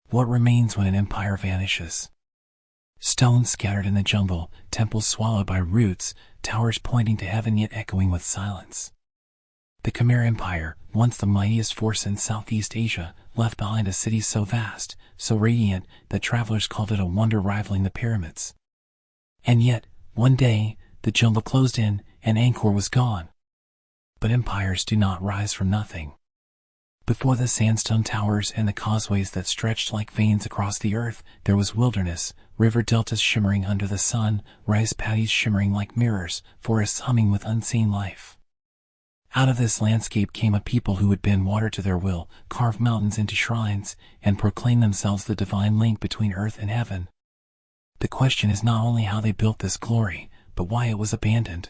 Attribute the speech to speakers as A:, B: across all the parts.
A: What remains when an empire vanishes? Stones scattered in the jungle, temples swallowed by roots, towers pointing to heaven yet echoing with silence. The Khmer Empire, once the mightiest force in Southeast Asia, left behind a city so vast, so radiant, that travelers called it a wonder rivaling the pyramids. And yet, one day, the jungle closed in, and Angkor was gone. But empires do not rise from nothing. Before the sandstone towers and the causeways that stretched like veins across the earth, there was wilderness, river deltas shimmering under the sun, rice paddies shimmering like mirrors, forests humming with unseen life. Out of this landscape came a people who would bend water to their will, carve mountains into shrines, and proclaim themselves the divine link between earth and heaven. The question is not only how they built this glory, but why it was abandoned.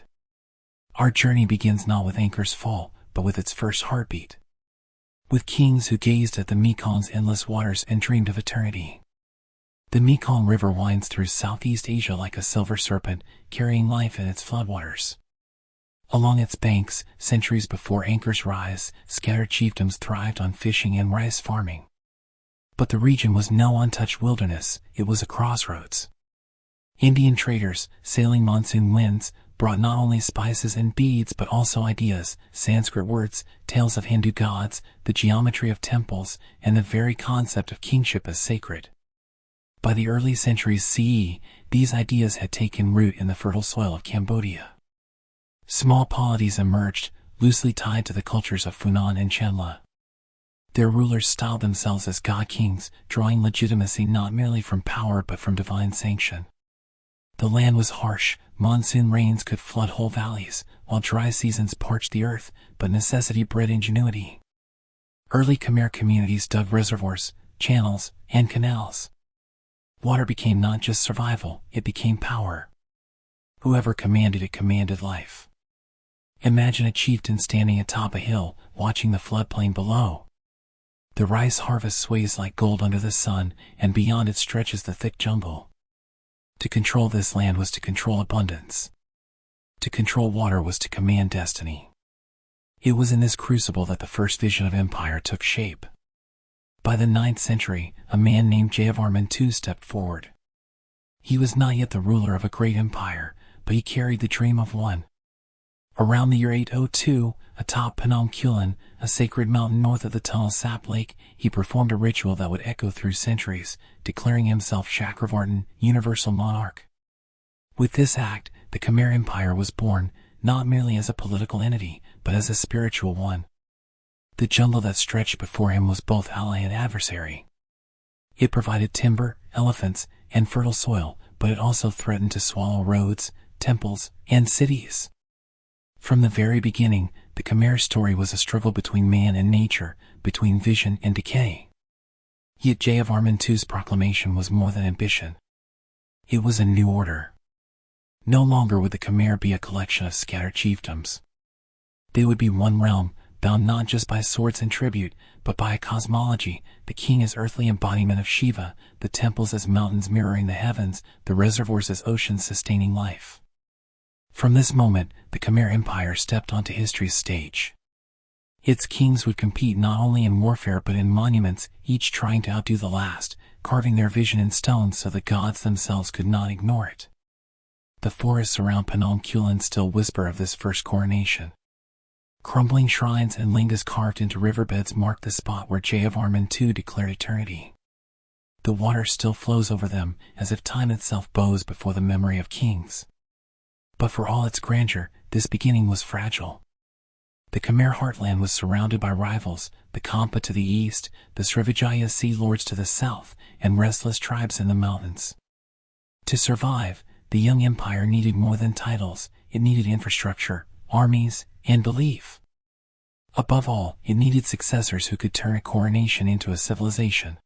A: Our journey begins not with Angkor's fall, but with its first heartbeat. With kings who gazed at the Mekong's endless waters and dreamed of eternity. The Mekong River winds through Southeast Asia like a silver serpent, carrying life in its floodwaters. Along its banks, centuries before Angkor's rise, scattered chiefdoms thrived on fishing and rice farming. But the region was no untouched wilderness, it was a crossroads. Indian traders, sailing monsoon winds, brought not only spices and beads but also ideas, Sanskrit words, tales of Hindu gods, the geometry of temples, and the very concept of kingship as sacred. By the early centuries CE, these ideas had taken root in the fertile soil of Cambodia. Small polities emerged, loosely tied to the cultures of Funan and Chandla. Their rulers styled themselves as god-kings, drawing legitimacy not merely from power but from divine sanction. The land was harsh, monsoon rains could flood whole valleys, while dry seasons parched the earth, but necessity bred ingenuity. Early Khmer communities dug reservoirs, channels, and canals. Water became not just survival, it became power. Whoever commanded it commanded life. Imagine a chieftain standing atop a hill, watching the floodplain below. The rice harvest sways like gold under the sun, and beyond it stretches the thick jungle. To control this land was to control abundance. To control water was to command destiny. It was in this crucible that the first vision of empire took shape. By the 9th century, a man named Jayavarman II stepped forward. He was not yet the ruler of a great empire, but he carried the dream of one. Around the year 802, atop Phnom Kulen, a sacred mountain north of the Tunnel Sap Lake, he performed a ritual that would echo through centuries, declaring himself Chakravartin, universal monarch. With this act, the Khmer Empire was born, not merely as a political entity, but as a spiritual one. The jungle that stretched before him was both ally and adversary. It provided timber, elephants, and fertile soil, but it also threatened to swallow roads, temples, and cities. From the very beginning, the Khmer story was a struggle between man and nature, between vision and decay. Yet Jayavarman II's proclamation was more than ambition. It was a new order. No longer would the Khmer be a collection of scattered chiefdoms. They would be one realm, bound not just by swords and tribute, but by a cosmology, the king as earthly embodiment of Shiva, the temples as mountains mirroring the heavens, the reservoirs as oceans sustaining life. From this moment, the Khmer Empire stepped onto history's stage. Its kings would compete not only in warfare but in monuments, each trying to outdo the last, carving their vision in stone so the gods themselves could not ignore it. The forests around Phnom Kulen still whisper of this first coronation. Crumbling shrines and lingas carved into riverbeds mark the spot where Jayavarman II declared eternity. The water still flows over them, as if time itself bows before the memory of kings. But for all its grandeur, this beginning was fragile. The Khmer heartland was surrounded by rivals, the Khampa to the east, the Srivijaya sea lords to the south, and restless tribes in the mountains. To survive, the young empire needed more than titles, it needed infrastructure, armies, and belief. Above all, it needed successors who could turn a coronation into a civilization.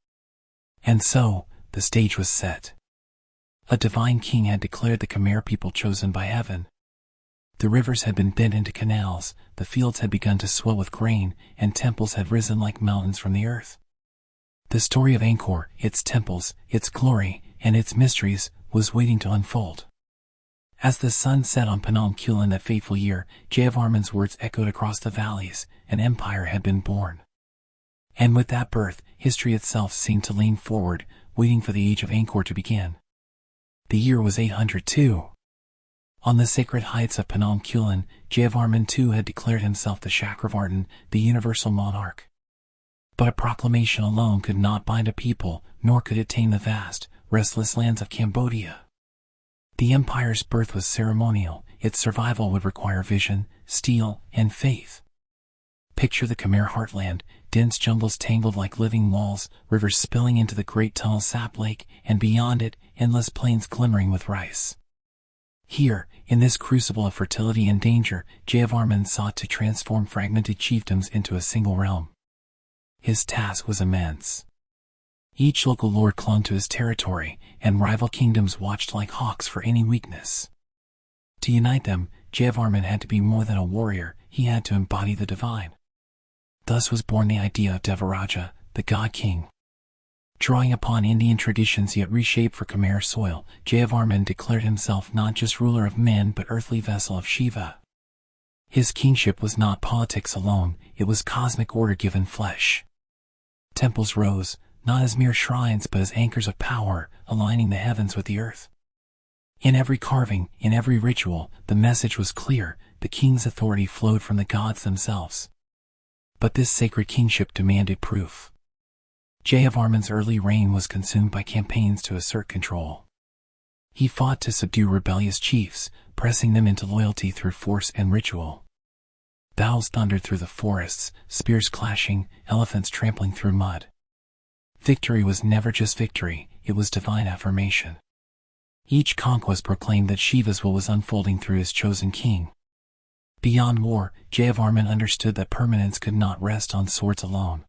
A: And so, the stage was set. A divine king had declared the Khmer people chosen by heaven. The rivers had been bent into canals, the fields had begun to swell with grain, and temples had risen like mountains from the earth. The story of Angkor, its temples, its glory, and its mysteries, was waiting to unfold. As the sun set on Phnom Kulen that fateful year, Jayavarman's words echoed across the valleys, an empire had been born. And with that birth, history itself seemed to lean forward, waiting for the age of Angkor to begin. The year was 802. On the sacred heights of Phnom Kulen, Jayavarman II had declared himself the Chakravartin, the universal monarch. But a proclamation alone could not bind a people, nor could it tame the vast, restless lands of Cambodia. The empire's birth was ceremonial, its survival would require vision, steel, and faith. Picture the Khmer heartland, dense jungles tangled like living walls, rivers spilling into the great Tunnel Sap Lake, and beyond it, endless plains glimmering with rice. Here, in this crucible of fertility and danger, Jayavarman sought to transform fragmented chiefdoms into a single realm. His task was immense. Each local lord clung to his territory, and rival kingdoms watched like hawks for any weakness. To unite them, Jayavarman had to be more than a warrior, he had to embody the divine. Thus was born the idea of Devaraja, the god-king. Drawing upon Indian traditions yet reshaped for Khmer soil, Jayavarman declared himself not just ruler of men but earthly vessel of Shiva. His kingship was not politics alone, it was cosmic order given flesh. Temples rose, not as mere shrines but as anchors of power, aligning the heavens with the earth. In every carving, in every ritual, the message was clear, the king's authority flowed from the gods themselves. But this sacred kingship demanded proof. Jayavarman's early reign was consumed by campaigns to assert control. He fought to subdue rebellious chiefs, pressing them into loyalty through force and ritual. Boughs thundered through the forests, spears clashing, elephants trampling through mud. Victory was never just victory, it was divine affirmation. Each conquest proclaimed that Shiva's will was unfolding through his chosen king. Beyond war, Jayavarman understood that permanence could not rest on swords alone.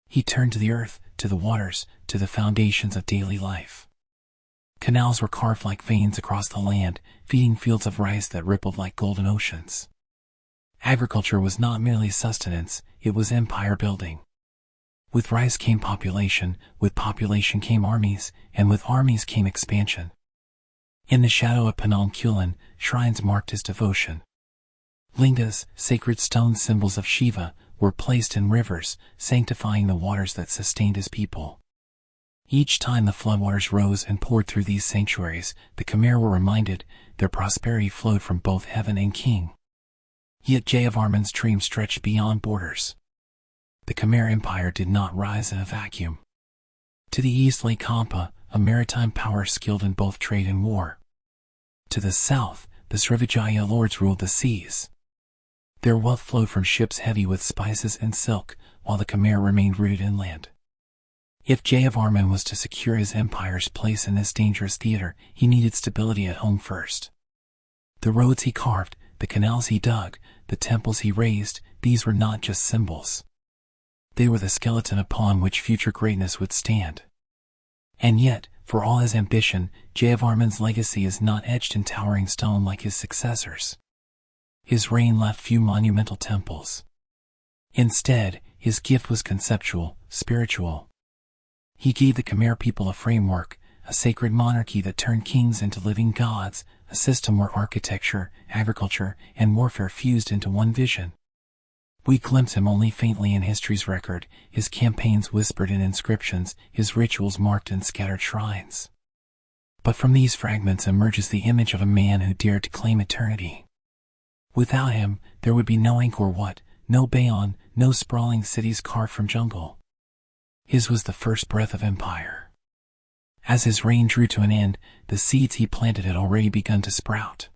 A: He turned to the earth, to the waters, to the foundations of daily life. Canals were carved like veins across the land, feeding fields of rice that rippled like golden oceans. Agriculture was not merely sustenance, it was empire building. With rice came population, with population came armies, and with armies came expansion. In the shadow of Phnom Kulen, shrines marked his devotion. Lingas, sacred stone symbols of Shiva, were placed in rivers, sanctifying the waters that sustained his people. Each time the floodwaters rose and poured through these sanctuaries, the Khmer were reminded their prosperity flowed from both heaven and king. Yet Jayavarman's dream stretched beyond borders. The Khmer Empire did not rise in a vacuum. To the east lay Kampa, a maritime power skilled in both trade and war. To the south, the Srivijaya lords ruled the seas. Their wealth flowed from ships heavy with spices and silk, while the Khmer remained rooted inland. If Jayavarman was to secure his empire's place in this dangerous theater, he needed stability at home first. The roads he carved, the canals he dug, the temples he raised, these were not just symbols. They were the skeleton upon which future greatness would stand. And yet, for all his ambition, Jayavarman's legacy is not etched in towering stone like his successors. His reign left few monumental temples. Instead, his gift was conceptual, spiritual. He gave the Khmer people a framework, a sacred monarchy that turned kings into living gods, a system where architecture, agriculture, and warfare fused into one vision. We glimpse him only faintly in history's record, his campaigns whispered in inscriptions, his rituals marked in scattered shrines. But from these fragments emerges the image of a man who dared to claim eternity. Without him, there would be no Angkor Wat, no Bayon, no sprawling cities carved from jungle. His was the first breath of empire. As his reign drew to an end, the seeds he planted had already begun to sprout.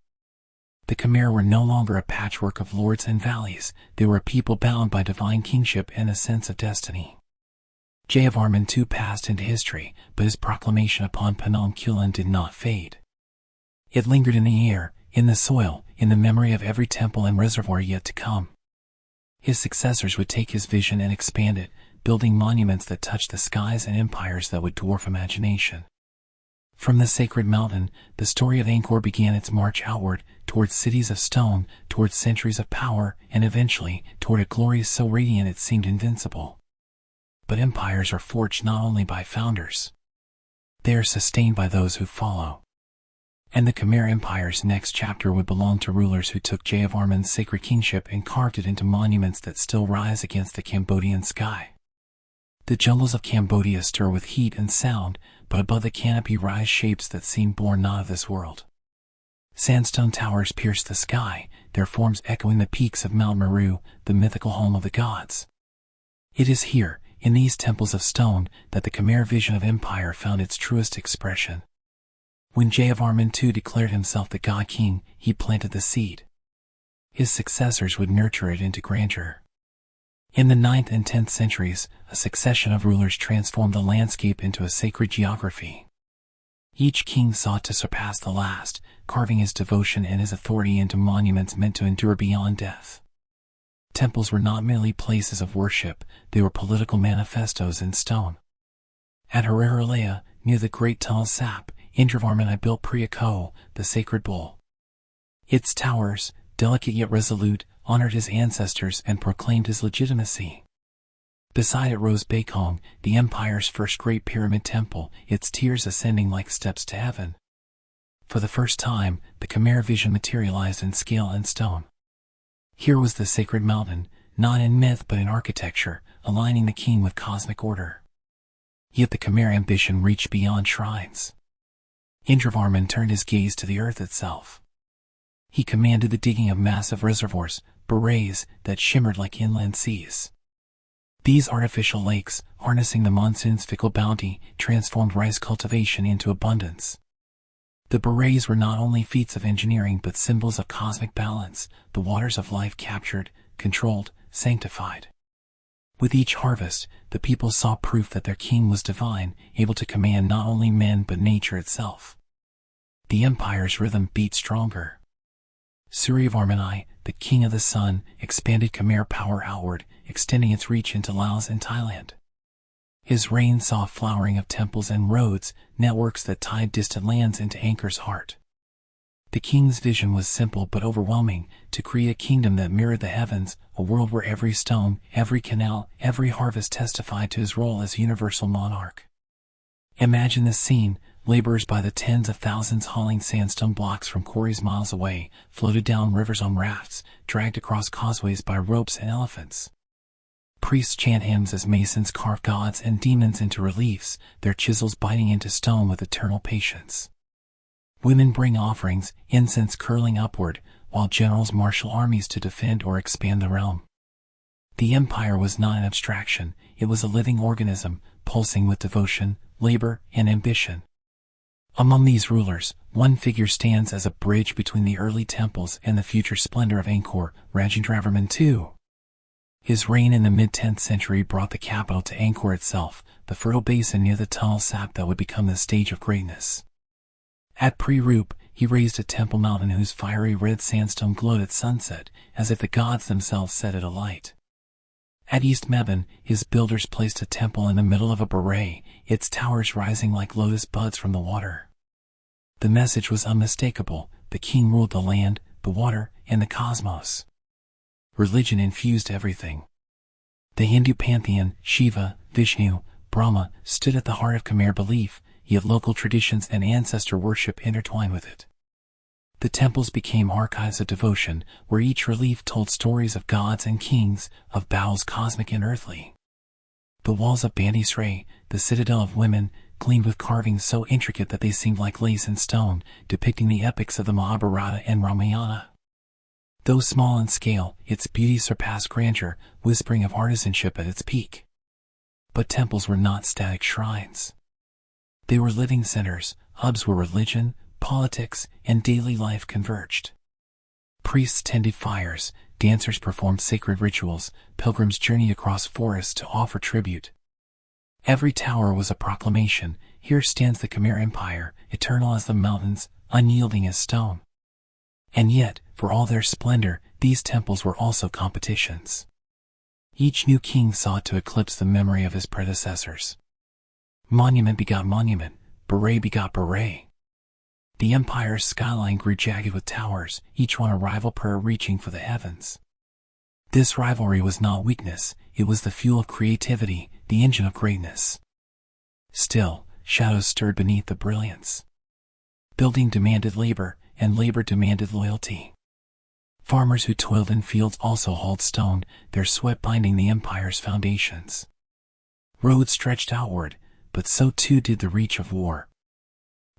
A: The Khmer were no longer a patchwork of lords and valleys, they were a people bound by divine kingship and a sense of destiny. Jayavarman too passed into history, but his proclamation upon Phnom Kulen did not fade. It lingered in the air, in the soil, in the memory of every temple and reservoir yet to come. His successors would take his vision and expand it, building monuments that touched the skies and empires that would dwarf imagination. From the sacred mountain, the story of Angkor began its march outward, towards cities of stone, towards centuries of power, and eventually, toward a glory so radiant it seemed invincible. But empires are forged not only by founders. They are sustained by those who follow. And the Khmer Empire's next chapter would belong to rulers who took Jayavarman's sacred kingship and carved it into monuments that still rise against the Cambodian sky. The jungles of Cambodia stir with heat and sound, but above the canopy rise shapes that seem born not of this world. Sandstone towers pierce the sky, their forms echoing the peaks of Mount Meru, the mythical home of the gods. It is here, in these temples of stone, that the Khmer vision of empire found its truest expression. When Jayavarman II declared himself the God King, he planted the seed. His successors would nurture it into grandeur. In the 9th and 10th centuries, a succession of rulers transformed the landscape into a sacred geography. Each king sought to surpass the last, carving his devotion and his authority into monuments meant to endure beyond death. Temples were not merely places of worship, they were political manifestos in stone. At Hararalea, near the Great Tunnel Sap, Indravarman I built Priyako, the sacred bull. Its towers, delicate yet resolute, honored his ancestors and proclaimed his legitimacy. Beside it rose Bekong, the empire's first great pyramid temple, its tiers ascending like steps to heaven. For the first time, the Khmer vision materialized in scale and stone. Here was the sacred mountain, not in myth but in architecture, aligning the king with cosmic order. Yet the Khmer ambition reached beyond shrines. Indravarman turned his gaze to the earth itself. He commanded the digging of massive reservoirs, barays, that shimmered like inland seas. These artificial lakes, harnessing the monsoon's fickle bounty, transformed rice cultivation into abundance. The barays were not only feats of engineering but symbols of cosmic balance, the waters of life captured, controlled, sanctified. With each harvest, the people saw proof that their king was divine, able to command not only men but nature itself. The empire's rhythm beat stronger. Suryavarman I, the king of the sun, expanded Khmer power outward, extending its reach into Laos and Thailand. His reign saw flowering of temples and roads, networks that tied distant lands into Angkor's heart. The king's vision was simple but overwhelming, to create a kingdom that mirrored the heavens, a world where every stone, every canal, every harvest testified to his role as universal monarch. Imagine this scene: laborers by the tens of thousands hauling sandstone blocks from quarries miles away, floated down rivers on rafts, dragged across causeways by ropes and elephants. Priests chant hymns as masons carve gods and demons into reliefs, their chisels biting into stone with eternal patience. Women bring offerings, incense curling upward, while generals marshal armies to defend or expand the realm. The empire was not an abstraction, it was a living organism, pulsing with devotion, labor, and ambition. Among these rulers, one figure stands as a bridge between the early temples and the future splendor of Angkor, Rajendravarman II. His reign in the mid-10th century brought the capital to Angkor itself, the fertile basin near the Tunnel Sap that would become the stage of greatness. At Pre-Rup, he raised a temple mountain whose fiery red sandstone glowed at sunset, as if the gods themselves set it alight. At East Mebane, his builders placed a temple in the middle of a baray, its towers rising like lotus buds from the water. The message was unmistakable: the king ruled the land, the water, and the cosmos. Religion infused everything. The Hindu pantheon, Shiva, Vishnu, Brahma, stood at the heart of Khmer belief, yet local traditions and ancestor worship intertwined with it. The temples became archives of devotion, where each relief told stories of gods and kings, of battles cosmic and earthly. The walls of Bandisray, the citadel of women, gleamed with carvings so intricate that they seemed like lace and stone, depicting the epics of the Mahabharata and Ramayana. Though small in scale, its beauty surpassed grandeur, whispering of artisanship at its peak. But temples were not static shrines. They were living centers, hubs where religion, politics, and daily life converged. Priests tended fires, dancers performed sacred rituals, pilgrims journeyed across forests to offer tribute. Every tower was a proclamation: here stands the Khmer Empire, eternal as the mountains, unyielding as stone. And yet, for all their splendor, these temples were also competitions. Each new king sought to eclipse the memory of his predecessors. Monument begot monument, baray begot baray. The empire's skyline grew jagged with towers, each one a rival prayer reaching for the heavens. This rivalry was not weakness, it was the fuel of creativity, the engine of greatness. Still, shadows stirred beneath the brilliance. Building demanded labor, and labor demanded loyalty. Farmers who toiled in fields also hauled stone, their sweat binding the empire's foundations. Roads stretched outward, but so too did the reach of war.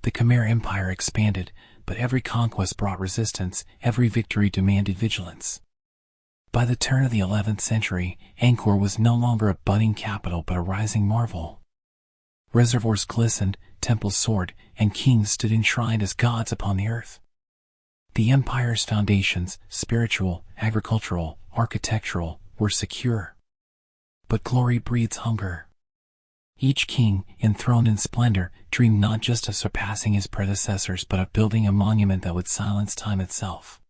A: The Khmer Empire expanded, but every conquest brought resistance, every victory demanded vigilance. By the turn of the 11th century, Angkor was no longer a budding capital but a rising marvel. Reservoirs glistened, temples soared, and kings stood enshrined as gods upon the earth. The empire's foundations, spiritual, agricultural, architectural, were secure. But glory breeds hunger. Each king, enthroned in splendor, dreamed not just of surpassing his predecessors but of building a monument that would silence time itself.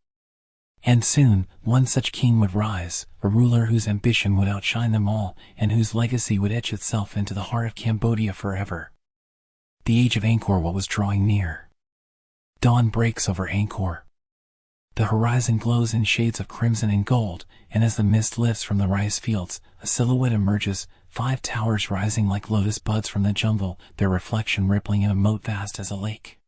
A: And soon, one such king would rise, a ruler whose ambition would outshine them all, and whose legacy would etch itself into the heart of Cambodia forever. The age of Angkor Wat was drawing near. Dawn breaks over Angkor. The horizon glows in shades of crimson and gold, and as the mist lifts from the rice fields, a silhouette emerges, 5 towers rising like lotus buds from the jungle, their reflection rippling in a moat vast as a lake.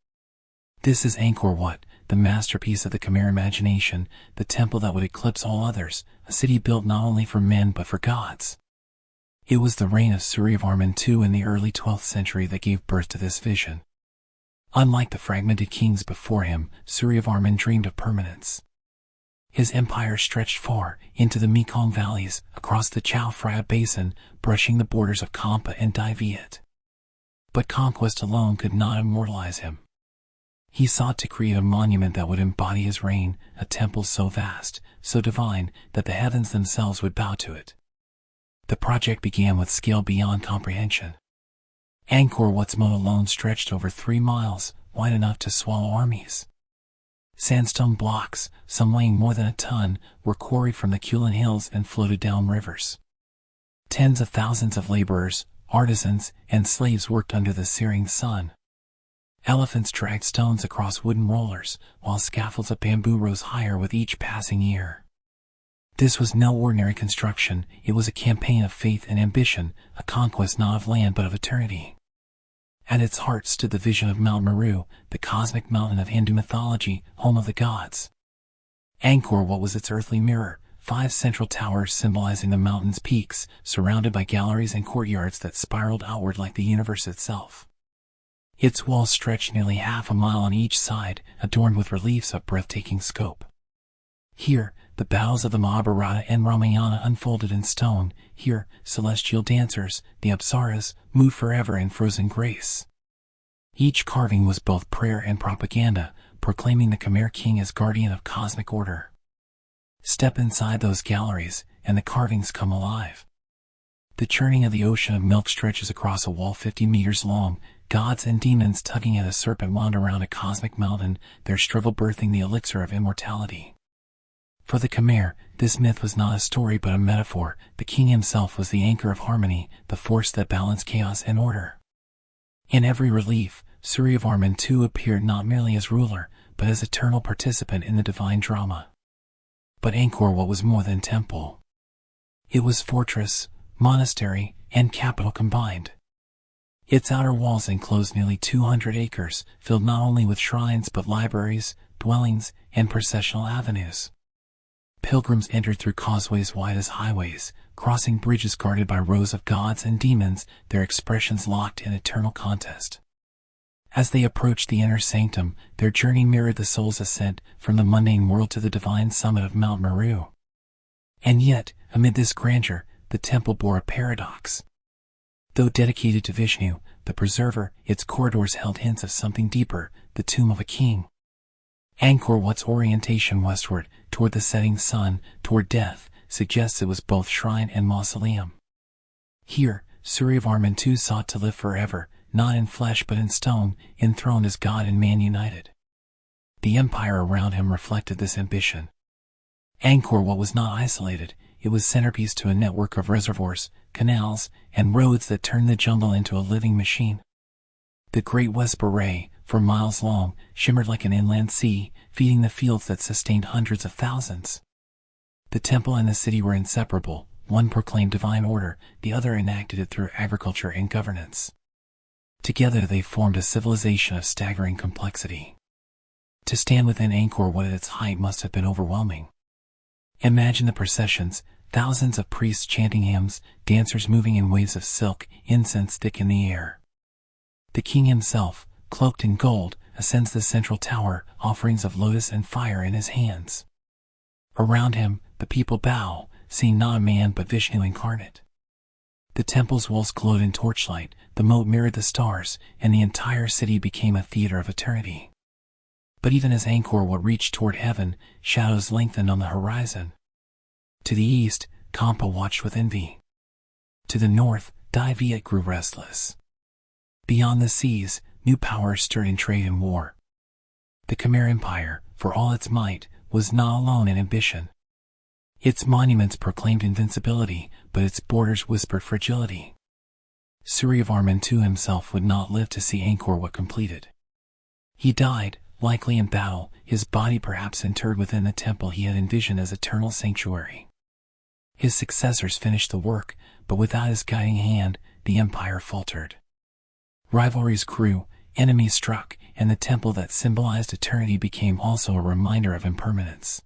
A: This is Angkor Wat, the masterpiece of the Khmer imagination, the temple that would eclipse all others, a city built not only for men but for gods. It was the reign of Suryavarman II in the early 12th century that gave birth to this vision. Unlike the fragmented kings before him, Suryavarman dreamed of permanence. His empire stretched far, into the Mekong valleys, across the Chao Phraya basin, brushing the borders of Kampa and Dai Viet. But conquest alone could not immortalize him. He sought to create a monument that would embody his reign, a temple so vast, so divine, that the heavens themselves would bow to it. The project began with scale beyond comprehension. Angkor Wat's moat alone stretched over 3 miles, wide enough to swallow armies. Sandstone blocks, some weighing more than a ton, were quarried from the Kulin Hills and floated down rivers. Tens of thousands of laborers, artisans, and slaves worked under the searing sun. Elephants dragged stones across wooden rollers, while scaffolds of bamboo rose higher with each passing year. This was no ordinary construction, it was a campaign of faith and ambition, a conquest not of land but of eternity. At its heart stood the vision of Mount Meru, the cosmic mountain of Hindu mythology, home of the gods. Angkor Wat was its earthly mirror, 5 central towers symbolizing the mountain's peaks, surrounded by galleries and courtyards that spiraled outward like the universe itself. Its walls stretched nearly half a mile on each side, adorned with reliefs of breathtaking scope. Here, the battles of the Mahabharata and Ramayana unfolded in stone. Here, celestial dancers, the Apsaras, moved forever in frozen grace. Each carving was both prayer and propaganda, proclaiming the Khmer king as guardian of cosmic order. Step inside those galleries, and the carvings come alive. The churning of the ocean of milk stretches across a wall 50 meters long. Gods and demons tugging at a serpent wound around a cosmic mountain, their struggle birthing the elixir of immortality. For the Khmer, this myth was not a story but a metaphor. The king himself was the anchor of harmony, the force that balanced chaos and order. In every relief, Suryavarman II appeared not merely as ruler, but as eternal participant in the divine drama. But Angkor Wat was more than temple. It was fortress, monastery, and capital combined. Its outer walls enclosed nearly 200 acres, filled not only with shrines but libraries, dwellings, and processional avenues. Pilgrims entered through causeways wide as highways, crossing bridges guarded by rows of gods and demons, their expressions locked in eternal contest. As they approached the inner sanctum, their journey mirrored the soul's ascent from the mundane world to the divine summit of Mount Meru. And yet, amid this grandeur, the temple bore a paradox. Though dedicated to Vishnu, the preserver, its corridors held hints of something deeper, the tomb of a king. Angkor Wat's orientation westward, toward the setting sun, toward death, suggests it was both shrine and mausoleum. Here, Suryavarman II sought to live forever, not in flesh but in stone, enthroned as God and man united. The empire around him reflected this ambition. Angkor Wat was not isolated, it was centerpiece to a network of reservoirs, canals, and roads that turned the jungle into a living machine. The Great West Baray, for miles long, shimmered like an inland sea, feeding the fields that sustained hundreds of thousands. The temple and the city were inseparable, one proclaimed divine order, the other enacted it through agriculture and governance. Together they formed a civilization of staggering complexity. To stand within Angkor Wat at its height must have been overwhelming. Imagine the processions, thousands of priests chanting hymns, dancers moving in waves of silk, incense thick in the air. The king himself, cloaked in gold, ascends the central tower, offerings of lotus and fire in his hands. Around him, the people bow, seeing not a man but Vishnu incarnate. The temple's walls glowed in torchlight, the moat mirrored the stars, and the entire city became a theater of eternity. But even as Angkor Wat reached toward heaven, shadows lengthened on the horizon. To the east, Kampa watched with envy. To the north, Dai Viet grew restless. Beyond the seas, new powers stirred in trade and war. The Khmer Empire, for all its might, was not alone in ambition. Its monuments proclaimed invincibility, but its borders whispered fragility. Suryavarman II himself would not live to see Angkor Wat completed. He died, likely in battle, his body perhaps interred within the temple he had envisioned as eternal sanctuary. His successors finished the work, but without his guiding hand, the empire faltered. Rivalries grew, enemies struck, and the temple that symbolized eternity became also a reminder of impermanence.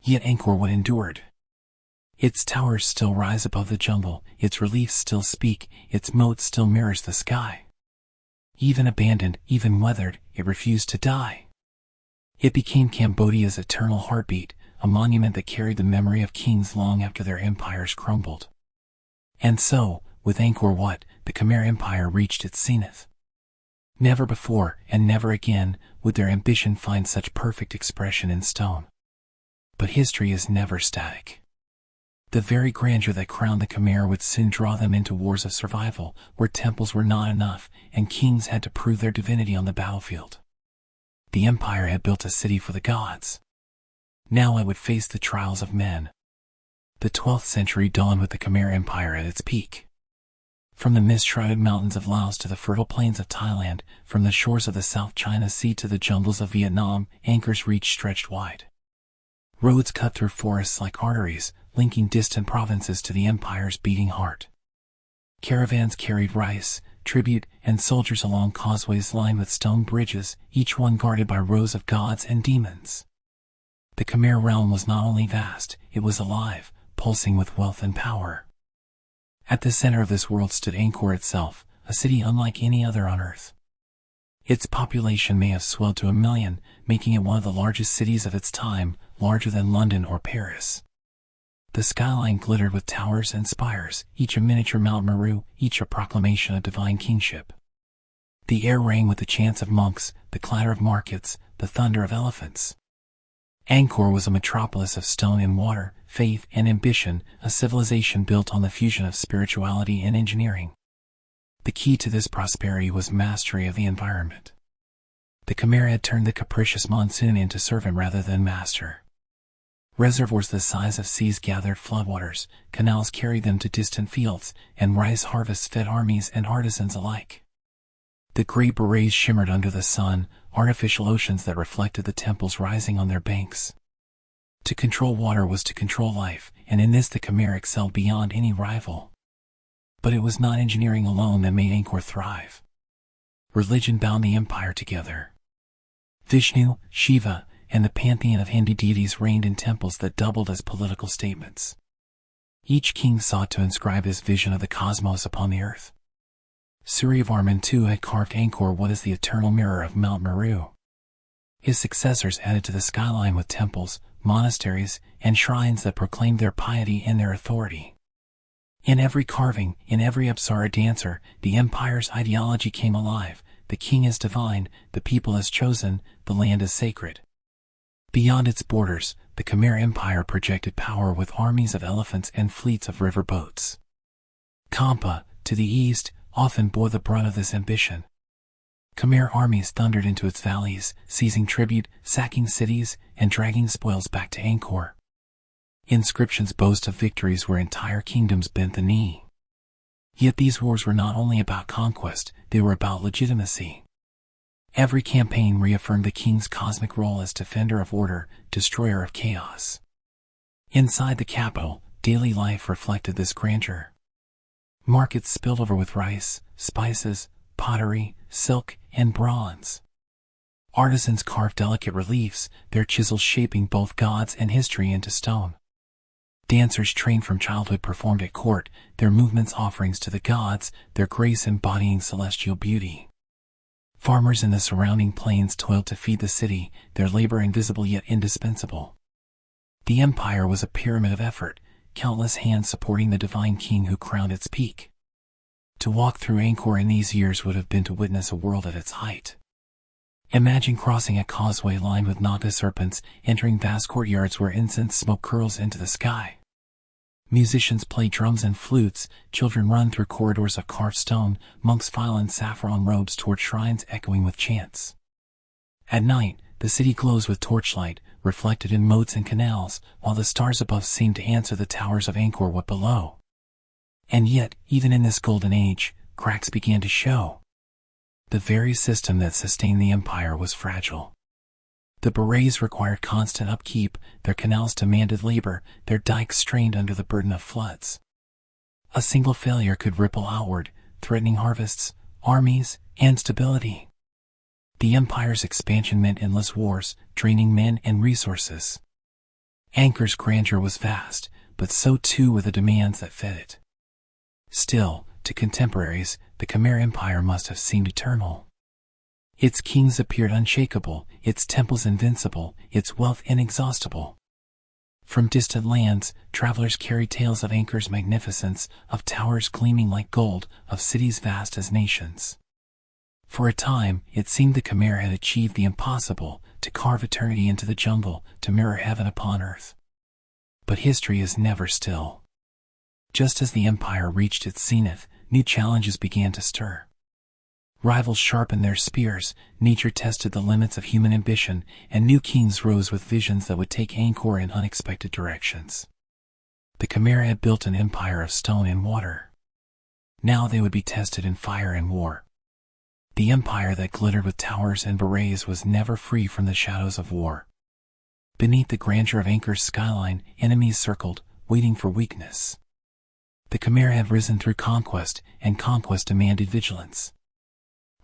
A: Yet Angkor Wat endured. Its towers still rise above the jungle, its reliefs still speak, its moat still mirrors the sky. Even abandoned, even weathered, it refused to die. It became Cambodia's eternal heartbeat, a monument that carried the memory of kings long after their empires crumbled. And so, with Angkor Wat, the Khmer Empire reached its zenith. Never before, and never again, would their ambition find such perfect expression in stone. But history is never static. The very grandeur that crowned the Khmer would soon draw them into wars of survival, where temples were not enough, and kings had to prove their divinity on the battlefield. The empire had built a city for the gods. Now it would face the trials of men. The 12th century dawned with the Khmer Empire at its peak. From the mist-shrouded mountains of Laos to the fertile plains of Thailand, from the shores of the South China Sea to the jungles of Vietnam, Angkor's reach stretched wide. Roads cut through forests like arteries, linking distant provinces to the empire's beating heart. Caravans carried rice, tribute, and soldiers along causeways lined with stone bridges, each one guarded by rows of gods and demons. The Khmer realm was not only vast, it was alive, pulsing with wealth and power. At the center of this world stood Angkor itself, a city unlike any other on earth. Its population may have swelled to 1 million, making it one of the largest cities of its time, larger than London or Paris. The skyline glittered with towers and spires, each a miniature Mount Meru, each a proclamation of divine kingship. The air rang with the chants of monks, the clatter of markets, the thunder of elephants. Angkor was a metropolis of stone and water, faith and ambition, a civilization built on the fusion of spirituality and engineering. The key to this prosperity was mastery of the environment. The Khmer had turned the capricious monsoon into servant rather than master. Reservoirs the size of seas gathered floodwaters, canals carried them to distant fields, and rice harvests fed armies and artisans alike. The great berets shimmered under the sun, artificial oceans that reflected the temples rising on their banks. To control water was to control life, and in this the Khmer excelled beyond any rival. But it was not engineering alone that made Angkor thrive. Religion bound the empire together. Vishnu, Shiva, and the pantheon of Hindu deities reigned in temples that doubled as political statements. Each king sought to inscribe his vision of the cosmos upon the earth. Suryavarman II had carved Angkor Wat as the eternal mirror of Mount Meru. His successors added to the skyline with temples, monasteries, and shrines that proclaimed their piety and their authority. In every carving, in every Apsara dancer, the empire's ideology came alive. The king is divine, the people is chosen, the land is sacred. Beyond its borders, the Khmer Empire projected power with armies of elephants and fleets of river boats. Kampa, to the east, often bore the brunt of this ambition. Khmer armies thundered into its valleys, seizing tribute, sacking cities, and dragging spoils back to Angkor. Inscriptions boast of victories where entire kingdoms bent the knee. Yet these wars were not only about conquest, they were about legitimacy. Every campaign reaffirmed the king's cosmic role as defender of order, destroyer of chaos. Inside the capital, daily life reflected this grandeur. Markets spilled over with rice, spices, pottery, silk, and bronze. Artisans carved delicate reliefs, their chisels shaping both gods and history into stone. Dancers trained from childhood performed at court, their movements offerings to the gods, their grace embodying celestial beauty. Farmers in the surrounding plains toiled to feed the city, their labor invisible yet indispensable. The empire was a pyramid of effort, countless hands supporting the divine king who crowned its peak. To walk through Angkor in these years would have been to witness a world at its height. Imagine crossing a causeway lined with Naga serpents, entering vast courtyards where incense smoke curls into the sky. Musicians play drums and flutes, children run through corridors of carved stone, monks file in saffron robes toward shrines echoing with chants. At night, the city glows with torchlight, reflected in moats and canals, while the stars above seem to answer the towers of Angkor Wat below. And yet, even in this golden age, cracks began to show. The very system that sustained the empire was fragile. The berets required constant upkeep, their canals demanded labor, their dikes strained under the burden of floods. A single failure could ripple outward, threatening harvests, armies, and stability. The empire's expansion meant endless wars, draining men and resources. Angkor's grandeur was vast, but so too were the demands that fed it. Still, to contemporaries, the Khmer Empire must have seemed eternal. Its kings appeared unshakable, its temples invincible, its wealth inexhaustible. From distant lands, travelers carried tales of Angkor's magnificence, of towers gleaming like gold, of cities vast as nations. For a time, it seemed the Khmer had achieved the impossible, to carve eternity into the jungle, to mirror heaven upon earth. But history is never still. Just as the empire reached its zenith, new challenges began to stir. Rivals sharpened their spears, nature tested the limits of human ambition, and new kings rose with visions that would take Angkor in unexpected directions. The Khmer had built an empire of stone and water. Now they would be tested in fire and war. The empire that glittered with towers and berets was never free from the shadows of war. Beneath the grandeur of Angkor's skyline, enemies circled, waiting for weakness. The Khmer had risen through conquest, and conquest demanded vigilance.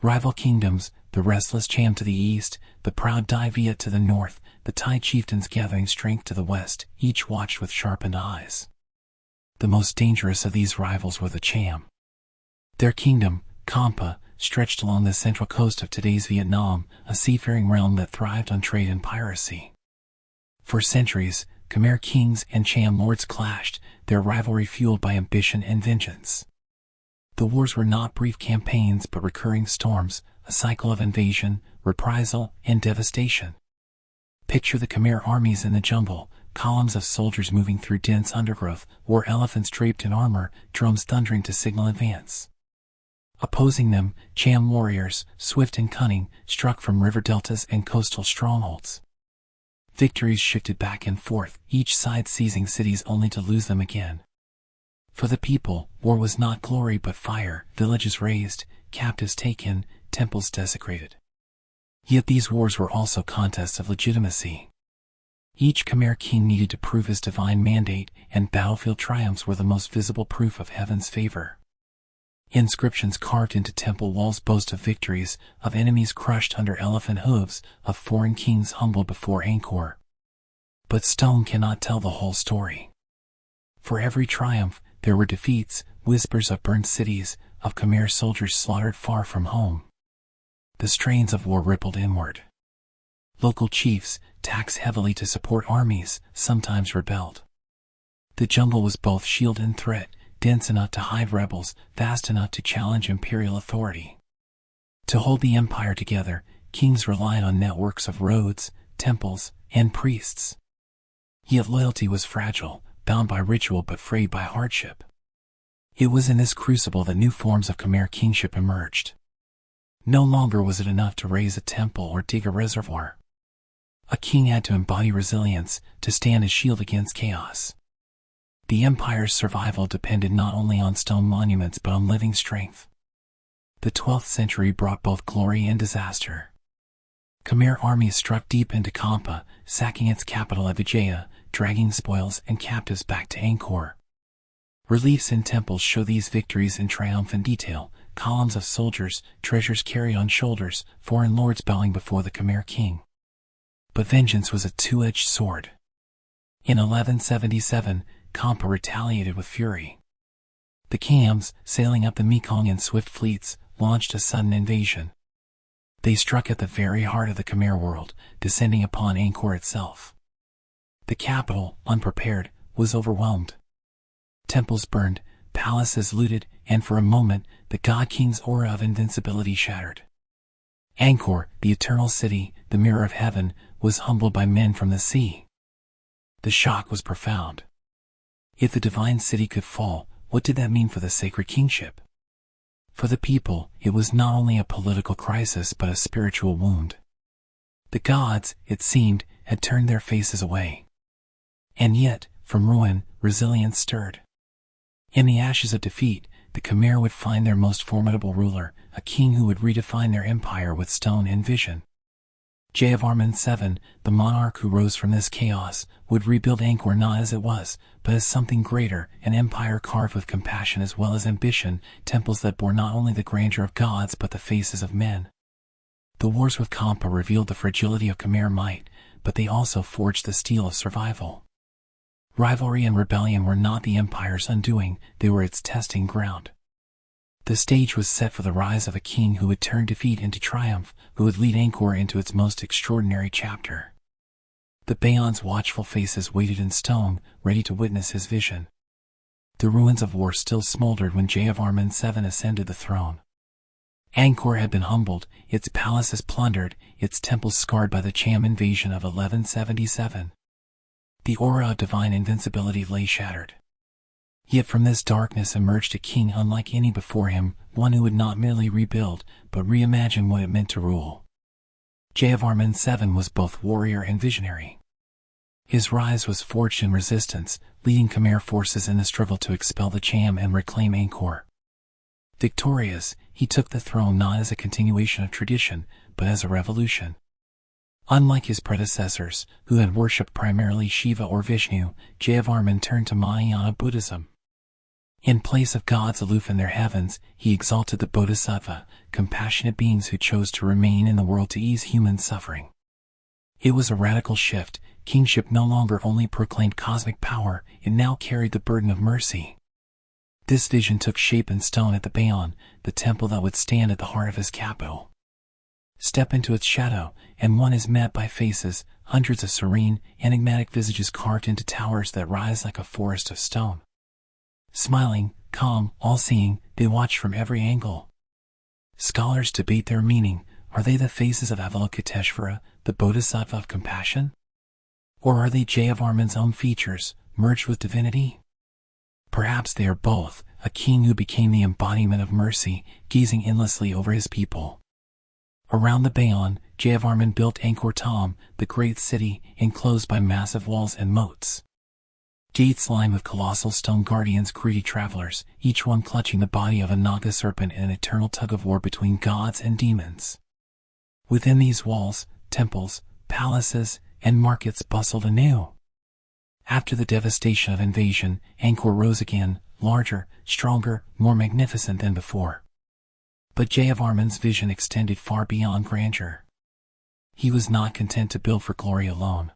A: Rival kingdoms, the restless Cham to the east, the proud Dai Viet to the north, the Thai chieftains gathering strength to the west, each watched with sharpened eyes. The most dangerous of these rivals were the Cham. Their kingdom, Kampa, stretched along the central coast of today's Vietnam, a seafaring realm that thrived on trade and piracy. For centuries, Khmer kings and Cham lords clashed, their rivalry fueled by ambition and vengeance. The wars were not brief campaigns but recurring storms, a cycle of invasion, reprisal, and devastation. Picture the Khmer armies in the jungle, columns of soldiers moving through dense undergrowth, war elephants draped in armor, drums thundering to signal advance. Opposing them, Cham warriors, swift and cunning, struck from river deltas and coastal strongholds. Victories shifted back and forth, each side seizing cities only to lose them again. For the people, war was not glory but fire, villages razed, captives taken, temples desecrated. Yet these wars were also contests of legitimacy. Each Khmer king needed to prove his divine mandate, and battlefield triumphs were the most visible proof of heaven's favor. Inscriptions carved into temple walls boast of victories, of enemies crushed under elephant hooves, of foreign kings humbled before Angkor. But stone cannot tell the whole story. For every triumph, there were defeats, whispers of burned cities, of Khmer soldiers slaughtered far from home. The strains of war rippled inward. Local chiefs, taxed heavily to support armies, sometimes rebelled. The jungle was both shield and threat, dense enough to hide rebels, vast enough to challenge imperial authority. To hold the empire together, kings relied on networks of roads, temples, and priests. Yet loyalty was fragile, bound by ritual but frayed by hardship. It was in this crucible that new forms of Khmer kingship emerged. No longer was it enough to raise a temple or dig a reservoir. A king had to embody resilience, to stand as shield against chaos. The empire's survival depended not only on stone monuments but on living strength. The 12th century brought both glory and disaster. Khmer armies struck deep into Kampa, sacking its capital at Vijaya, dragging spoils and captives back to Angkor. Reliefs in temples show these victories in triumphant detail, columns of soldiers, treasures carried on shoulders, foreign lords bowing before the Khmer king. But vengeance was a two-edged sword. In 1177, Kampa retaliated with fury. The Khams, sailing up the Mekong in swift fleets, launched a sudden invasion. They struck at the very heart of the Khmer world, descending upon Angkor itself. The capital, unprepared, was overwhelmed. Temples burned, palaces looted, and for a moment, the God King's aura of invincibility shattered. Angkor, the eternal city, the mirror of heaven, was humbled by men from the sea. The shock was profound. If the divine city could fall, what did that mean for the sacred kingship? For the people, it was not only a political crisis but a spiritual wound. The gods, it seemed, had turned their faces away. And yet, from ruin, resilience stirred. In the ashes of defeat, the Khmer would find their most formidable ruler, a king who would redefine their empire with stone and vision. Jayavarman VII, the monarch who rose from this chaos, would rebuild Angkor not as it was, but as something greater, an empire carved with compassion as well as ambition, temples that bore not only the grandeur of gods but the faces of men. The wars with Kampa revealed the fragility of Khmer might, but they also forged the steel of survival. Rivalry and rebellion were not the empire's undoing, they were its testing ground. The stage was set for the rise of a king who would turn defeat into triumph, who would lead Angkor into its most extraordinary chapter. The Bayon's watchful faces waited in stone, ready to witness his vision. The ruins of war still smoldered when Jayavarman VII ascended the throne. Angkor had been humbled, its palaces plundered, its temples scarred by the Cham invasion of 1177. The aura of divine invincibility lay shattered. Yet from this darkness emerged a king unlike any before him, one who would not merely rebuild, but reimagine what it meant to rule. Jayavarman VII was both warrior and visionary. His rise was forged in resistance, leading Khmer forces in the struggle to expel the Cham and reclaim Angkor. Victorious, he took the throne not as a continuation of tradition, but as a revolution. Unlike his predecessors, who had worshipped primarily Shiva or Vishnu, Jayavarman turned to Mahayana Buddhism. In place of gods aloof in their heavens, he exalted the Bodhisattva, compassionate beings who chose to remain in the world to ease human suffering. It was a radical shift. Kingship no longer only proclaimed cosmic power, it now carried the burden of mercy. This vision took shape in stone at the Bayon, the temple that would stand at the heart of his capital. Step into its shadow, and one is met by faces, hundreds of serene, enigmatic visages carved into towers that rise like a forest of stone. Smiling, calm, all-seeing, they watch from every angle. Scholars debate their meaning. Are they the faces of Avalokiteshvara, the Bodhisattva of compassion? Or are they Jayavarman's own features, merged with divinity? Perhaps they are both, a king who became the embodiment of mercy, gazing endlessly over his people. Around the Bayon, Jayavarman built Angkor Thom, the great city, enclosed by massive walls and moats. Gates lined with colossal stone guardians greedy travelers, each one clutching the body of a Naga serpent in an eternal tug-of-war between gods and demons. Within these walls, temples, palaces, and markets bustled anew. After the devastation of invasion, Angkor rose again, larger, stronger, more magnificent than before. But Jayavarman's vision extended far beyond grandeur. He was not content to build for glory alone.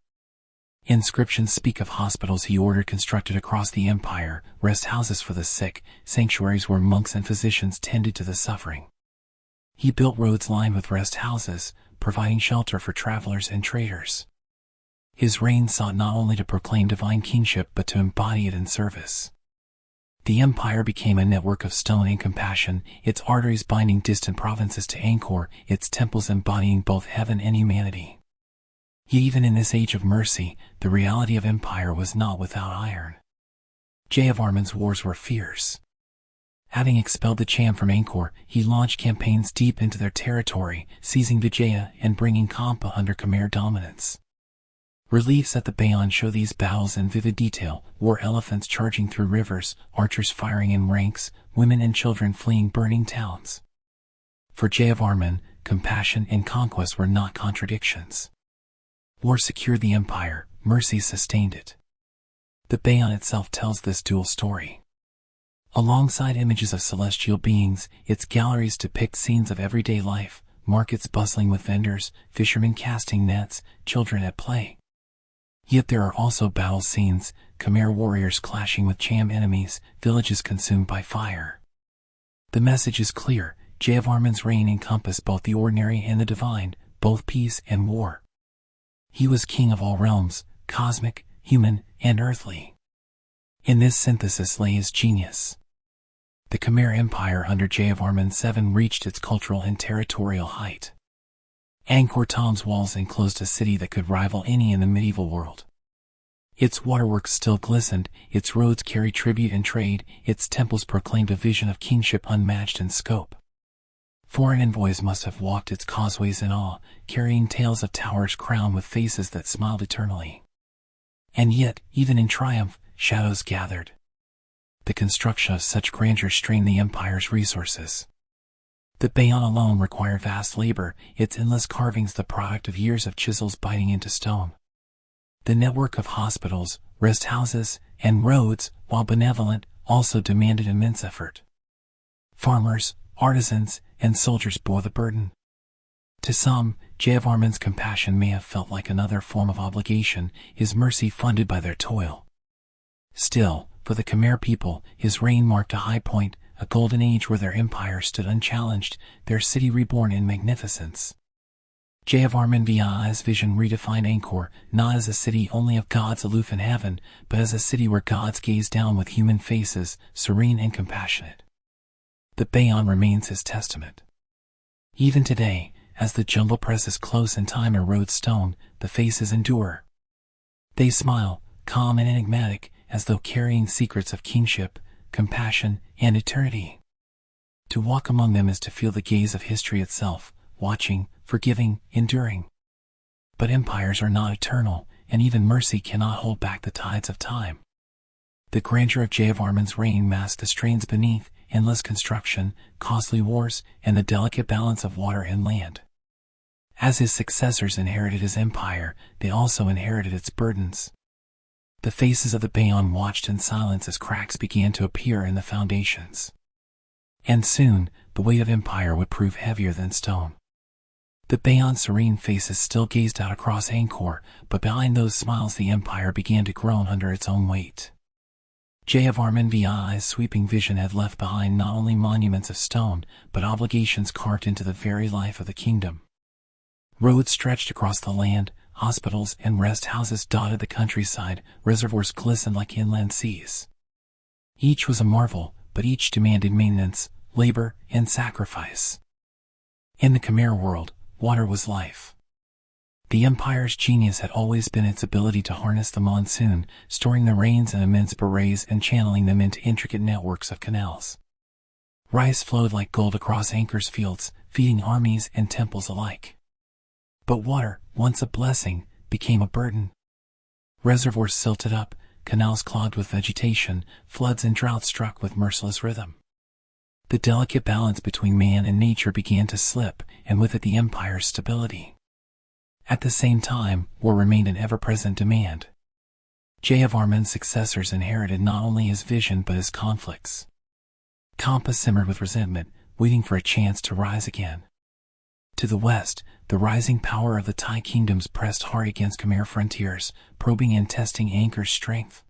A: Inscriptions speak of hospitals he ordered constructed across the empire, rest houses for the sick, sanctuaries where monks and physicians tended to the suffering. He built roads lined with rest houses, providing shelter for travelers and traders. His reign sought not only to proclaim divine kingship but to embody it in service. The empire became a network of stone and compassion, its arteries binding distant provinces to Angkor, its temples embodying both heaven and humanity. Yet even in this age of mercy, the reality of empire was not without iron. Jayavarman's wars were fierce. Having expelled the Cham from Angkor, he launched campaigns deep into their territory, seizing Vijaya and bringing Kampa under Khmer dominance. Reliefs at the Bayon show these battles in vivid detail, war elephants charging through rivers, archers firing in ranks, women and children fleeing burning towns. For Jayavarman, compassion and conquest were not contradictions. War secured the empire, mercy sustained it. The Bayon itself tells this dual story. Alongside images of celestial beings, its galleries depict scenes of everyday life, markets bustling with vendors, fishermen casting nets, children at play. Yet there are also battle scenes, Khmer warriors clashing with Cham enemies, villages consumed by fire. The message is clear: Jayavarman's reign encompassed both the ordinary and the divine, both peace and war. He was king of all realms, cosmic, human, and earthly. In this synthesis lay his genius. The Khmer Empire under Jayavarman VII reached its cultural and territorial height. Angkor Wat's walls enclosed a city that could rival any in the medieval world. Its waterworks still glistened, its roads carried tribute and trade, its temples proclaimed a vision of kingship unmatched in scope. Foreign envoys must have walked its causeways in awe, carrying tales of towers crowned with faces that smiled eternally. And yet, even in triumph, shadows gathered. The construction of such grandeur strained the empire's resources. The Bayon alone required vast labor, its endless carvings the product of years of chisels biting into stone. The network of hospitals, rest houses, and roads, while benevolent, also demanded immense effort. Farmers, artisans, and soldiers bore the burden. To some, Jayavarman's compassion may have felt like another form of obligation, his mercy funded by their toil. Still, for the Khmer people, his reign marked a high point, a golden age where their empire stood unchallenged, their city reborn in magnificence. Jayavarman Vi's vision redefined Angkor, not as a city only of gods aloof in heaven, but as a city where gods gaze down with human faces, serene and compassionate. The Bayon remains his testament. Even today, as the jungle presses close and time erodes stone, the faces endure. They smile, calm and enigmatic, as though carrying secrets of kingship, compassion, and eternity. To walk among them is to feel the gaze of history itself, watching, forgiving, enduring. But empires are not eternal, and even mercy cannot hold back the tides of time. The grandeur of Jayavarman's reign masked the strains beneath, endless construction, costly wars, and the delicate balance of water and land. As his successors inherited his empire, they also inherited its burdens. The faces of the Bayon watched in silence as cracks began to appear in the foundations. And soon, the weight of empire would prove heavier than stone. The Bayon's serene faces still gazed out across Angkor, but behind those smiles the empire began to groan under its own weight. Jayavarman Vi's sweeping vision had left behind not only monuments of stone, but obligations carved into the very life of the kingdom. Roads stretched across the land, hospitals and rest houses dotted the countryside, reservoirs glistened like inland seas. Each was a marvel, but each demanded maintenance, labor, and sacrifice. In the Khmer world, water was life. The empire's genius had always been its ability to harness the monsoon, storing the rains in immense barrages and channeling them into intricate networks of canals. Rice flowed like gold across Angkor's fields, feeding armies and temples alike. But water, once a blessing, became a burden. Reservoirs silted up, canals clogged with vegetation, floods and droughts struck with merciless rhythm. The delicate balance between man and nature began to slip, and with it the empire's stability. At the same time, war remained an ever-present demand. Jayavarman's successors inherited not only his vision but his conflicts. Kampa simmered with resentment, waiting for a chance to rise again. To the west, the rising power of the Thai kingdoms pressed hard against Khmer frontiers, probing and testing Angkor's strength.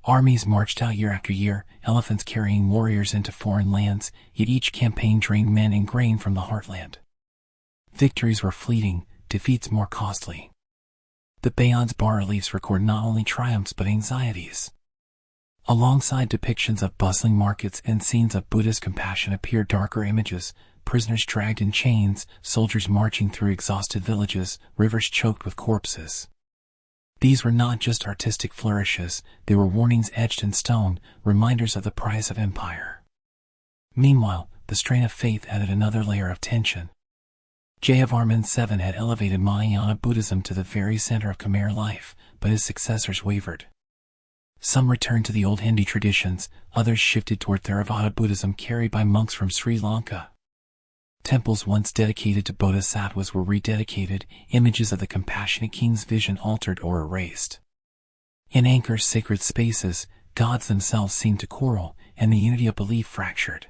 A: Armies marched out year after year, elephants carrying warriors into foreign lands, yet each campaign drained men and grain from the heartland. Victories were fleeting, defeats more costly. The Bayon's bas-reliefs record not only triumphs but anxieties. Alongside depictions of bustling markets and scenes of Buddhist compassion appear darker images: prisoners dragged in chains, soldiers marching through exhausted villages, rivers choked with corpses. These were not just artistic flourishes, they were warnings etched in stone, reminders of the price of empire. Meanwhile, the strain of faith added another layer of tension. Jayavarman VII had elevated Mahayana Buddhism to the very center of Khmer life, but his successors wavered. Some returned to the old Hindi traditions, others shifted toward Theravada Buddhism carried by monks from Sri Lanka. Temples once dedicated to bodhisattvas were rededicated, images of the compassionate king's vision altered or erased. In Angkor's sacred spaces, gods themselves seemed to quarrel, and the unity of belief fractured.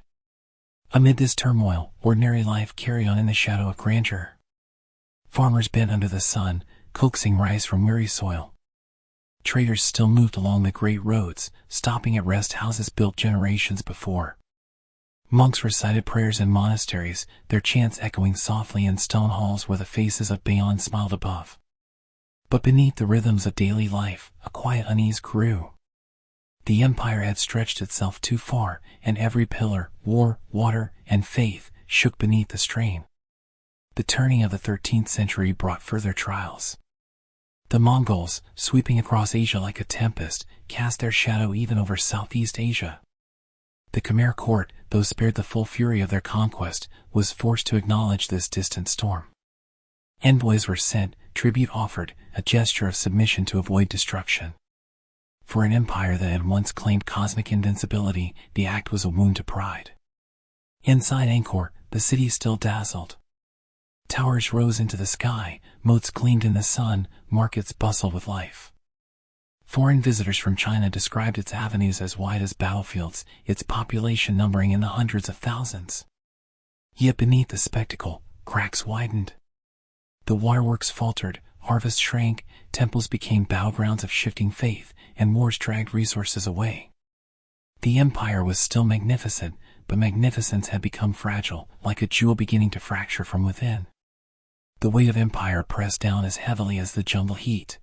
A: Amid this turmoil, ordinary life carried on in the shadow of grandeur. Farmers bent under the sun, coaxing rice from weary soil. Traders still moved along the great roads, stopping at rest houses built generations before. Monks recited prayers in monasteries, their chants echoing softly in stone halls where the faces of Bayon smiled above. But beneath the rhythms of daily life, a quiet unease grew. The empire had stretched itself too far, and every pillar, war, water, and faith shook beneath the strain. The turning of the 13th century brought further trials. The Mongols, sweeping across Asia like a tempest, cast their shadow even over Southeast Asia. The Khmer court, though spared the full fury of their conquest, was forced to acknowledge this distant storm. Envoys were sent, tribute offered, a gesture of submission to avoid destruction. For an empire that had once claimed cosmic invincibility, the act was a wound to pride. Inside Angkor, the city still dazzled. Towers rose into the sky, moats gleamed in the sun, markets bustled with life. Foreign visitors from China described its avenues as wide as battlefields, its population numbering in the hundreds of thousands. Yet beneath the spectacle, cracks widened. The waterworks faltered, harvests shrank, temples became battlegrounds of shifting faith, and wars dragged resources away. The empire was still magnificent, but magnificence had become fragile, like a jewel beginning to fracture from within. The weight of empire pressed down as heavily as the jungle heat.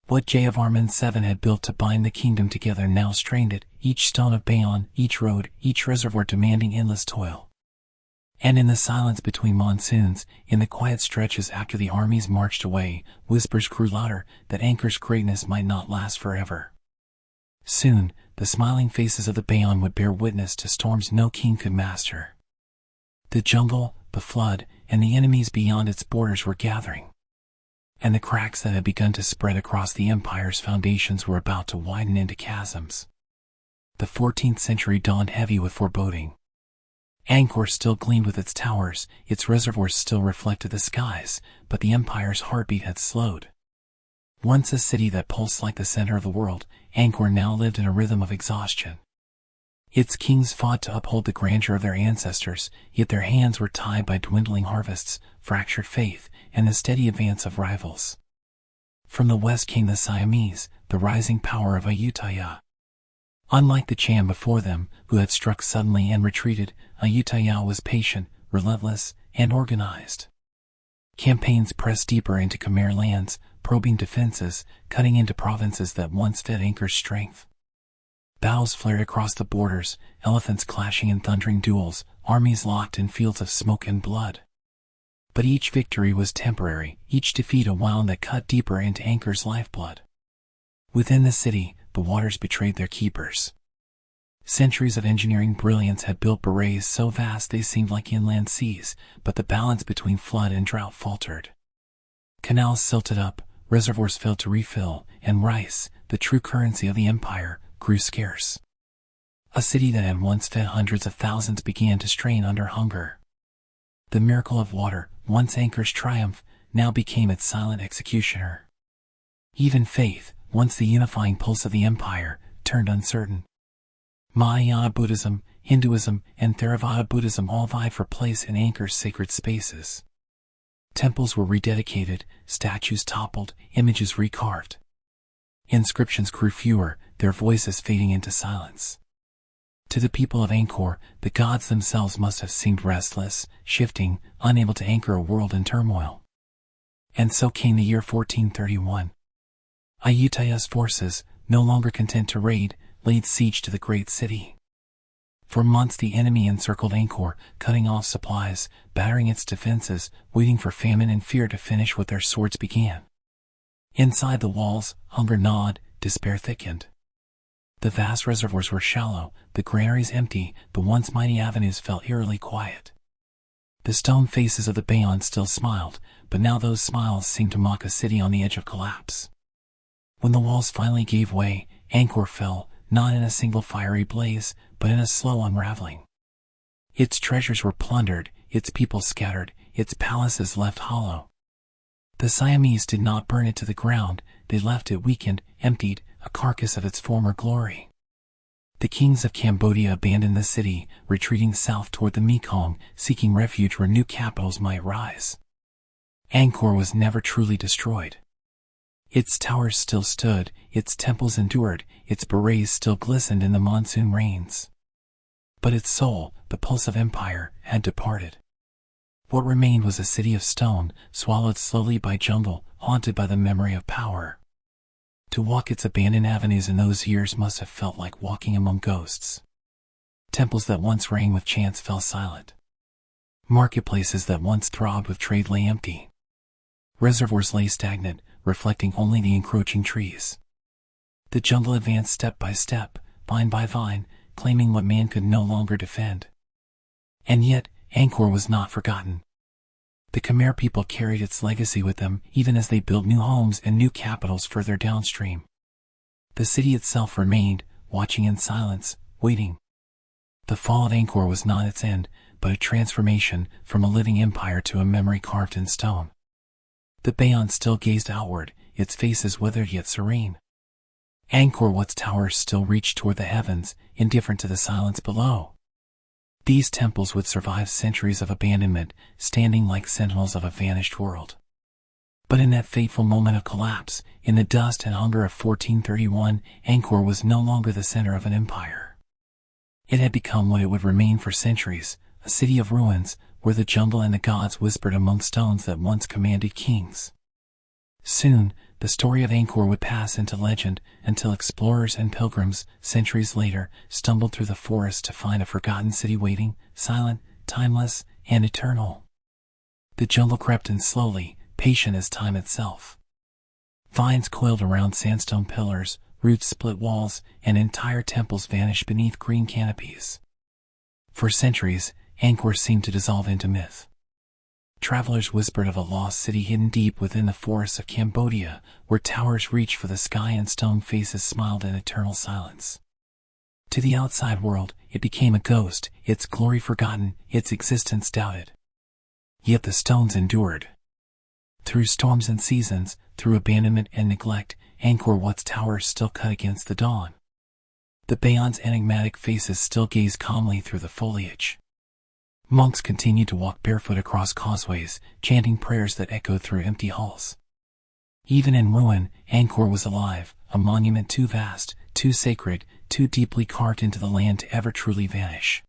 A: What Jayavarman VII had built to bind the kingdom together now strained it, each stone of Bayon, each road, each reservoir demanding endless toil. And in the silence between monsoons, in the quiet stretches after the armies marched away, whispers grew louder that Angkor's greatness might not last forever. Soon, the smiling faces of the Bayon would bear witness to storms no king could master. The jungle, the flood, and the enemies beyond its borders were gathering. And the cracks that had begun to spread across the empire's foundations were about to widen into chasms. The 14th century dawned heavy with foreboding. Angkor still gleamed with its towers, its reservoirs still reflected the skies, but the empire's heartbeat had slowed. Once a city that pulsed like the center of the world, Angkor now lived in a rhythm of exhaustion. Its kings fought to uphold the grandeur of their ancestors, yet their hands were tied by dwindling harvests, fractured faith, and the steady advance of rivals. From the west came the Siamese, the rising power of Ayutthaya. Unlike the Cham before them, who had struck suddenly and retreated, Ayutthaya was patient, relentless, and organized. Campaigns pressed deeper into Khmer lands, probing defenses, cutting into provinces that once fed Angkor's strength. Battles flared across the borders, elephants clashing in thundering duels, armies locked in fields of smoke and blood. But each victory was temporary, each defeat a wound that cut deeper into Angkor's lifeblood. Within the city, the waters betrayed their keepers. Centuries of engineering brilliance had built barrages so vast they seemed like inland seas, but the balance between flood and drought faltered. Canals silted up, reservoirs failed to refill, and rice, the true currency of the empire, grew scarce. A city that had once fed hundreds of thousands began to strain under hunger. The miracle of water, once Angkor's triumph, now became its silent executioner. Even faith, once the unifying pulse of the empire, turned uncertain. Mahayana Buddhism, Hinduism, and Theravada Buddhism all vied for place in Angkor's sacred spaces. Temples were rededicated, statues toppled, images recarved. Inscriptions grew fewer, their voices fading into silence. To the people of Angkor, the gods themselves must have seemed restless, shifting, unable to anchor a world in turmoil. And so came the year 1431. Ayutthaya's forces, no longer content to raid, laid siege to the great city. For months the enemy encircled Angkor, cutting off supplies, battering its defenses, waiting for famine and fear to finish what their swords began. Inside the walls, hunger gnawed, despair thickened. The vast reservoirs were shallow, the granaries empty, the once mighty avenues felt eerily quiet. The stone faces of the Bayon still smiled, but now those smiles seemed to mock a city on the edge of collapse. When the walls finally gave way, Angkor fell, not in a single fiery blaze, but in a slow unraveling. Its treasures were plundered, its people scattered, its palaces left hollow. The Siamese did not burn it to the ground, they left it weakened, emptied, a carcass of its former glory. The kings of Cambodia abandoned the city, retreating south toward the Mekong, seeking refuge where new capitals might rise. Angkor was never truly destroyed. Its towers still stood, its temples endured, its berets still glistened in the monsoon rains. But its soul, the pulse of empire, had departed. What remained was a city of stone, swallowed slowly by jungle, haunted by the memory of power. To walk its abandoned avenues in those years must have felt like walking among ghosts. Temples that once rang with chants fell silent. Marketplaces that once throbbed with trade lay empty. Reservoirs lay stagnant, reflecting only the encroaching trees. The jungle advanced step by step, vine by vine, claiming what man could no longer defend. And yet, Angkor was not forgotten. The Khmer people carried its legacy with them, even as they built new homes and new capitals further downstream. The city itself remained, watching in silence, waiting. The fall of Angkor was not its end, but a transformation from a living empire to a memory carved in stone. The Bayon still gazed outward, its faces withered yet serene. Angkor Wat's towers still reached toward the heavens, indifferent to the silence below. These temples would survive centuries of abandonment, standing like sentinels of a vanished world. But in that fateful moment of collapse, in the dust and hunger of 1431, Angkor was no longer the center of an empire. It had become what it would remain for centuries, a city of ruins, where the jungle and the gods whispered among stones that once commanded kings. Soon, the story of Angkor would pass into legend, until explorers and pilgrims, centuries later, stumbled through the forest to find a forgotten city waiting, silent, timeless, and eternal. The jungle crept in slowly, patient as time itself. Vines coiled around sandstone pillars, roots split walls, and entire temples vanished beneath green canopies. For centuries, Angkor seemed to dissolve into myth. Travelers whispered of a lost city hidden deep within the forests of Cambodia, where towers reached for the sky and stone faces smiled in eternal silence. To the outside world, it became a ghost, its glory forgotten, its existence doubted. Yet the stones endured. Through storms and seasons, through abandonment and neglect, Angkor Wat's towers still cut against the dawn. The Bayon's enigmatic faces still gazed calmly through the foliage. Monks continued to walk barefoot across causeways, chanting prayers that echoed through empty halls. Even in ruin, Angkor was alive, a monument too vast, too sacred, too deeply carved into the land to ever truly vanish.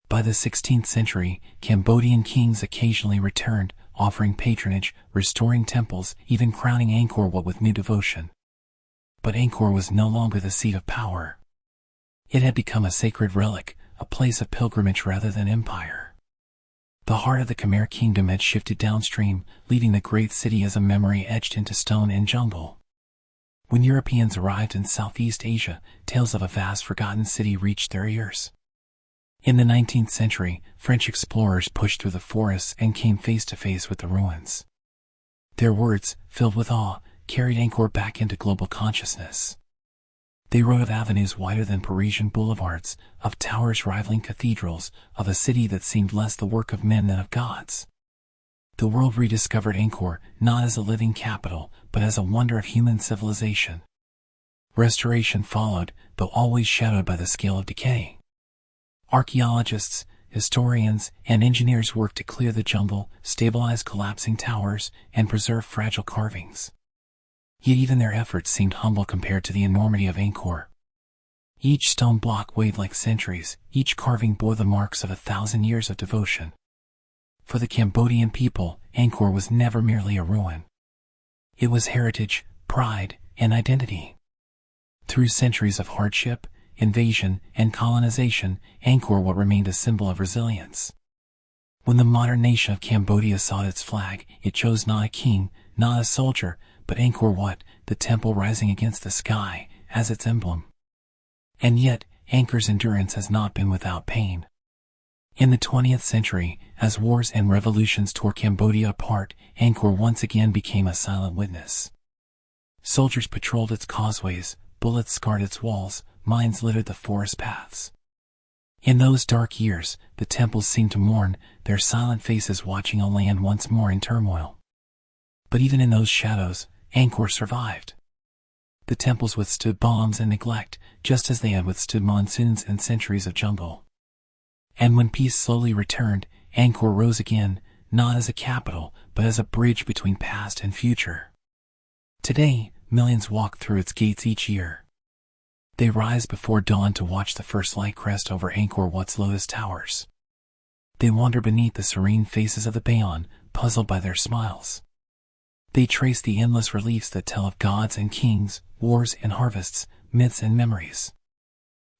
A: By the 16th century, Cambodian kings occasionally returned, offering patronage, restoring temples, even crowning Angkor Wat with new devotion. But Angkor was no longer the seat of power. It had become a sacred relic, a place of pilgrimage rather than empire. The heart of the Khmer kingdom had shifted downstream, leaving the great city as a memory etched into stone and jungle. When Europeans arrived in Southeast Asia, tales of a vast forgotten city reached their ears. In the 19th century, French explorers pushed through the forests and came face to face with the ruins. Their words, filled with awe, carried Angkor back into global consciousness. They wrote of avenues wider than Parisian boulevards, of towers rivaling cathedrals, of a city that seemed less the work of men than of gods. The world rediscovered Angkor, not as a living capital, but as a wonder of human civilization. Restoration followed, though always shadowed by the scale of decay. Archaeologists, historians, and engineers worked to clear the jungle, stabilize collapsing towers, and preserve fragile carvings. Yet even their efforts seemed humble compared to the enormity of Angkor. Each stone block weighed like centuries, each carving bore the marks of 1,000 years of devotion. For the Cambodian people, Angkor was never merely a ruin. It was heritage, pride, and identity. Through centuries of hardship, invasion, and colonization, Angkor Wat remained a symbol of resilience. When the modern nation of Cambodia sought its flag, it chose not a king, not a soldier, but Angkor Wat, the temple rising against the sky, as its emblem. And yet, Angkor's endurance has not been without pain. In the 20th century, as wars and revolutions tore Cambodia apart, Angkor once again became a silent witness. Soldiers patrolled its causeways, bullets scarred its walls, mines littered the forest paths. In those dark years, the temples seemed to mourn, their silent faces watching a land once more in turmoil. But even in those shadows, Angkor survived. The temples withstood bombs and neglect, just as they had withstood monsoons and centuries of jungle. And when peace slowly returned, Angkor rose again, not as a capital, but as a bridge between past and future. Today, millions walk through its gates each year. They rise before dawn to watch the first light crest over Angkor Wat's lotus towers. They wander beneath the serene faces of the Bayon, puzzled by their smiles. They trace the endless reliefs that tell of gods and kings, wars and harvests, myths and memories.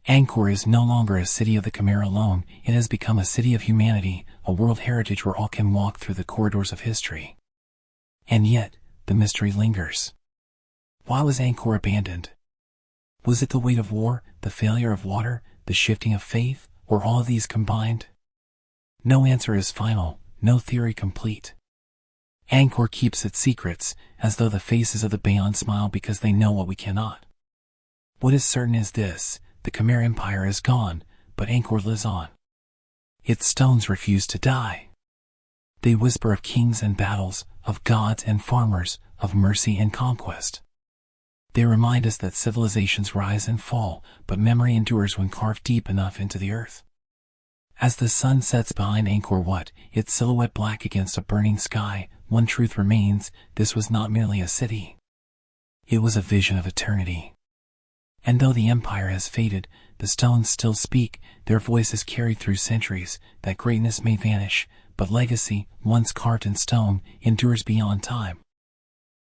A: Angkor is no longer a city of the Khmer alone, it has become a city of humanity, a world heritage where all can walk through the corridors of history. And yet, the mystery lingers. Why was Angkor abandoned? Was it the weight of war, the failure of water, the shifting of faith, or all of these combined? No answer is final, no theory complete. Angkor keeps its secrets, as though the faces of the Bayon smile because they know what we cannot. What is certain is this: the Khmer Empire is gone, but Angkor lives on. Its stones refuse to die. They whisper of kings and battles, of gods and farmers, of mercy and conquest. They remind us that civilizations rise and fall, but memory endures when carved deep enough into the earth. As the sun sets behind Angkor Wat, its silhouette black against a burning sky, one truth remains: this was not merely a city. It was a vision of eternity. And though the empire has faded, the stones still speak, their voices carried through centuries. That greatness may vanish, but legacy, once carved in stone, endures beyond time.